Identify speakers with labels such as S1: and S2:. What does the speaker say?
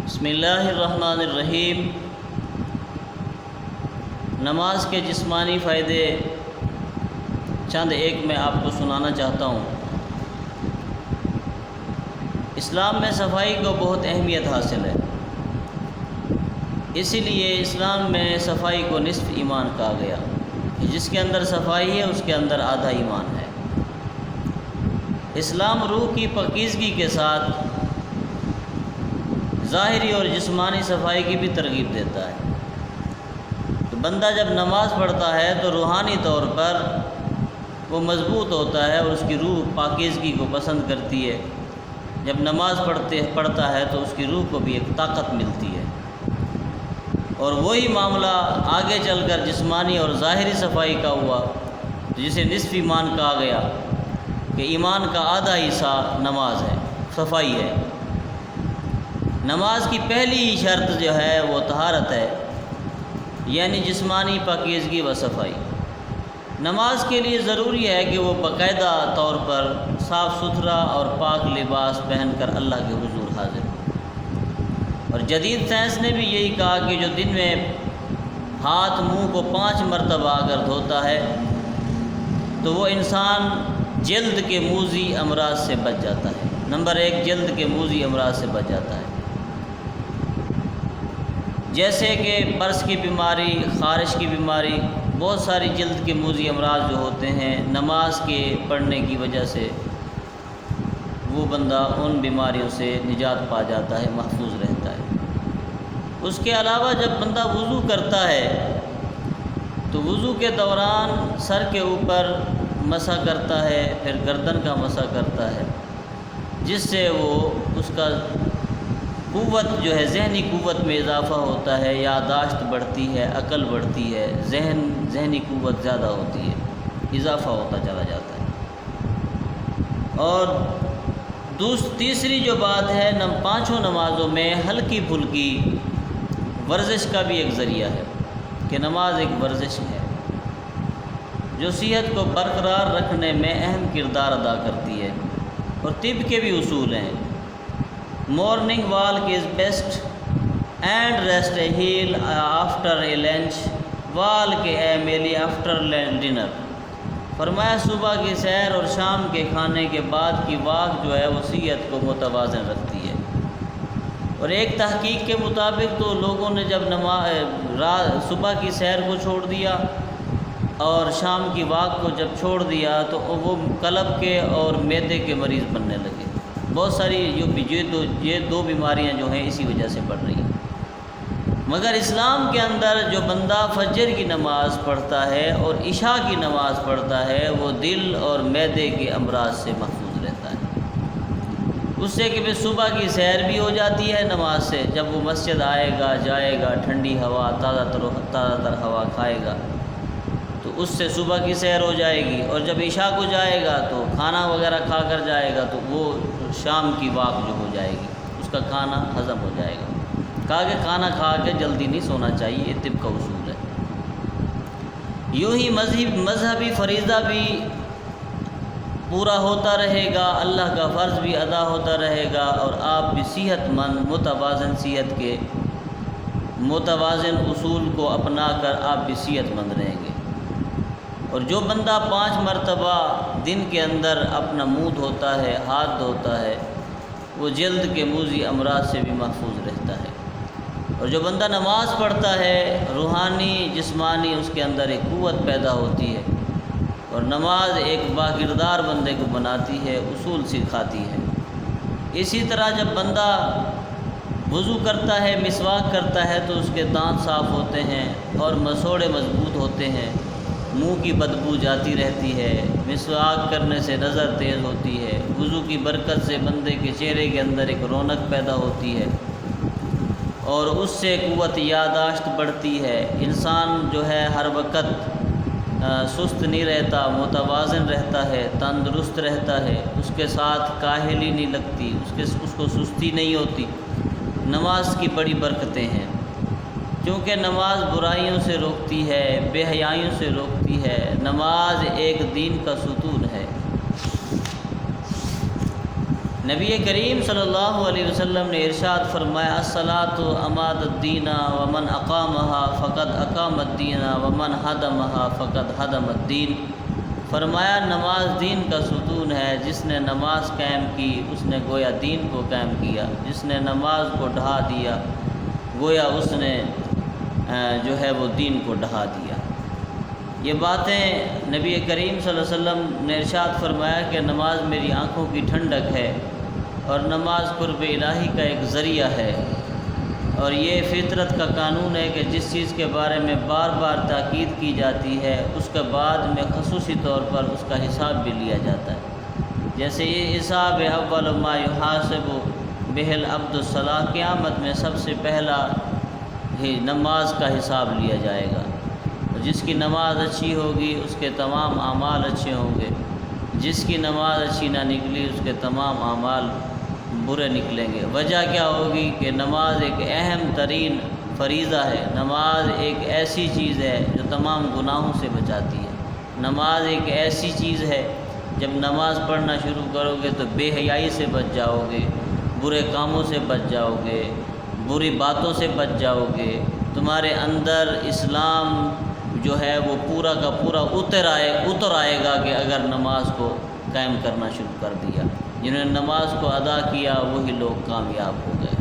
S1: بسم اللہ الرحمن الرحیم۔ نماز کے جسمانی فائدے چند ایک میں آپ کو سنانا چاہتا ہوں۔ اسلام میں صفائی کو بہت اہمیت حاصل ہے، اسی لیے اسلام میں صفائی کو نصف ایمان کہا گیا۔ جس کے اندر صفائی ہے اس کے اندر آدھا ایمان ہے۔ اسلام روح کی پاکیزگی کے ساتھ ظاہری اور جسمانی صفائی کی بھی ترغیب دیتا ہے۔ تو بندہ جب نماز پڑھتا ہے تو روحانی طور پر وہ مضبوط ہوتا ہے اور اس کی روح پاکیزگی کو پسند کرتی ہے۔ جب نماز پڑھتا ہے تو اس کی روح کو بھی ایک طاقت ملتی ہے، اور وہی معاملہ آگے چل کر جسمانی اور ظاہری صفائی کا ہوا، جسے نصف ایمان کہا گیا کہ ایمان کا آدھا حصہ نماز ہے، صفائی ہے۔ نماز کی پہلی ہی شرط جو ہے وہ طہارت ہے، یعنی جسمانی پاکیزگی و صفائی۔ نماز کے لیے ضروری ہے کہ وہ باقاعدہ طور پر صاف ستھرا اور پاک لباس پہن کر اللہ کے حضور حاضر ہو۔ اور جدید سائنس نے بھی یہی کہا کہ جو دن میں ہاتھ منہ کو 5 مرتبہ اگر دھوتا ہے تو وہ انسان جلد کے موذی امراض سے بچ جاتا ہے۔ نمبر 1، جلد کے موذی امراض سے بچ جاتا ہے، جیسے کہ برس کی بیماری، خارش کی بیماری، بہت ساری جلد کے موذی امراض جو ہوتے ہیں، نماز کے پڑھنے کی وجہ سے وہ بندہ ان بیماریوں سے نجات پا جاتا ہے، محفوظ رہتا ہے۔ اس کے علاوہ جب بندہ وضو کرتا ہے تو وضو کے دوران سر کے اوپر مسح کرتا ہے، پھر گردن کا مسح کرتا ہے، جس سے وہ اس کا قوت جو ہے، ذہنی قوت میں اضافہ ہوتا ہے، یادداشت بڑھتی ہے، عقل بڑھتی ہے، ذہنی قوت زیادہ ہوتی ہے، اضافہ ہوتا چلا جاتا ہے۔ اور تیسری جو بات ہے، 5 نمازوں میں ہلکی پھلکی ورزش کا بھی ایک ذریعہ ہے کہ نماز ایک ورزش ہے جو صحت کو برقرار رکھنے میں اہم کردار ادا کرتی ہے۔ اور طب کے بھی اصول ہیں، morning walk is best and rest a while after a lunch walk a mile after dinner. فرمایا صبح کی سیر اور شام کے کھانے کے بعد کی واک جو ہے وہ صحت کو متوازن رکھتی ہے۔ اور ایک تحقیق کے مطابق تو لوگوں نے جب صبح کی سیر کو چھوڑ دیا اور شام کی واک کو جب چھوڑ دیا تو وہ قلب کے اور معدے کے مریض بننے لگے۔ بہت ساری یہ دو بیماریاں جو ہیں اسی وجہ سے بڑھ رہی ہیں۔ مگر اسلام کے اندر جو بندہ فجر کی نماز پڑھتا ہے اور عشاء کی نماز پڑھتا ہے وہ دل اور معدے کے امراض سے محفوظ رہتا ہے۔ اس سے کہ صبح کی سیر بھی ہو جاتی ہے نماز سے، جب وہ مسجد آئے گا، جائے گا، ٹھنڈی ہوا، تازہ تر ہوا کھائے گا تو اس سے صبح کی سیر ہو جائے گی، اور جب عشاء کو جائے گا تو کھانا وغیرہ کھا کر جائے گا تو وہ شام کی واک جو ہو جائے گی، اس کا کھانا ہضم ہو جائے گا۔ کہا کہ کھانا کھا کے جلدی نہیں سونا چاہیے، یہ طب کا اصول ہے۔ یوں ہی مذہبی فریضہ بھی پورا ہوتا رہے گا، اللہ کا فرض بھی ادا ہوتا رہے گا، اور آپ بھی صحت مند متوازن صحت کے متوازن اصول کو اپنا کر آپ بھی صحت مند رہیں گے۔ اور جو بندہ 5 مرتبہ دن کے اندر اپنا منہ دھوتا ہے، ہاتھ دھوتا ہے، وہ جلد کے موذی امراض سے بھی محفوظ رہتا ہے۔ اور جو بندہ نماز پڑھتا ہے، روحانی جسمانی اس کے اندر ایک قوت پیدا ہوتی ہے، اور نماز ایک باکردار بندے کو بناتی ہے، اصول سکھاتی ہے۔ اسی طرح جب بندہ وضو کرتا ہے، مسواک کرتا ہے تو اس کے دانت صاف ہوتے ہیں اور مسوڑے مضبوط ہوتے ہیں، منہ کی بدبو جاتی رہتی ہے، مسواک کرنے سے نظر تیز ہوتی ہے، وضو کی برکت سے بندے کے چہرے کے اندر ایک رونق پیدا ہوتی ہے، اور اس سے قوت یادداشت بڑھتی ہے۔ انسان جو ہے ہر وقت سست نہیں رہتا، متوازن رہتا ہے، تندرست رہتا ہے، اس کے ساتھ کاہلی نہیں لگتی، اس کو سستی نہیں ہوتی۔ نماز کی بڑی برکتیں ہیں، کیونکہ نماز برائیوں سے روکتی ہے، بے حیائیوں سے روکتی ہے۔ نماز ایک دین کا ستون ہے۔ نبی کریم صلی اللہ علیہ وسلم نے ارشاد فرمایا الصلاۃ عماد الدین ومن اقامها فقد اقام الدین ومن هدمها فقد هدم الدین۔ فرمایا نماز دین کا ستون ہے، جس نے نماز قائم کی اس نے گویا دین کو قائم کیا، جس نے نماز کو ڈھا دیا گویا اس نے جو ہے وہ دین کو ڈھا دیا۔ یہ باتیں نبی کریم صلی اللہ علیہ وسلم نے ارشاد فرمایا کہ نماز میری آنکھوں کی ٹھنڈک ہے اور نماز قرب الہی کا ایک ذریعہ ہے، اور یہ فطرت کا قانون ہے کہ جس چیز کے بارے میں بار بار تاکید کی جاتی ہے اس کے بعد میں خصوصی طور پر اس کا حساب بھی لیا جاتا ہے۔ جیسے یہ حساب اول ما یحاسب بہ العبد الصلاۃ، قیامت میں سب سے پہلا ہی نماز کا حساب لیا جائے گا۔ جس کی نماز اچھی ہوگی اس کے تمام اعمال اچھے ہوں گے، جس کی نماز اچھی نہ نکلی اس کے تمام اعمال برے نکلیں گے۔ وجہ کیا ہوگی کہ نماز ایک اہم ترین فریضہ ہے، نماز ایک ایسی چیز ہے جو تمام گناہوں سے بچاتی ہے۔ نماز ایک ایسی چیز ہے جب نماز پڑھنا شروع کرو گے تو بے حیائی سے بچ جاؤ گے، برے کاموں سے بچ جاؤ گے، بری باتوں سے بچ جاؤ گے، تمہارے اندر اسلام جو ہے وہ پورا کا پورا اتر آئے گا کہ اگر نماز کو قائم کرنا شروع کر دیا۔ جنہوں نے نماز کو ادا کیا وہی لوگ کامیاب ہو گئے۔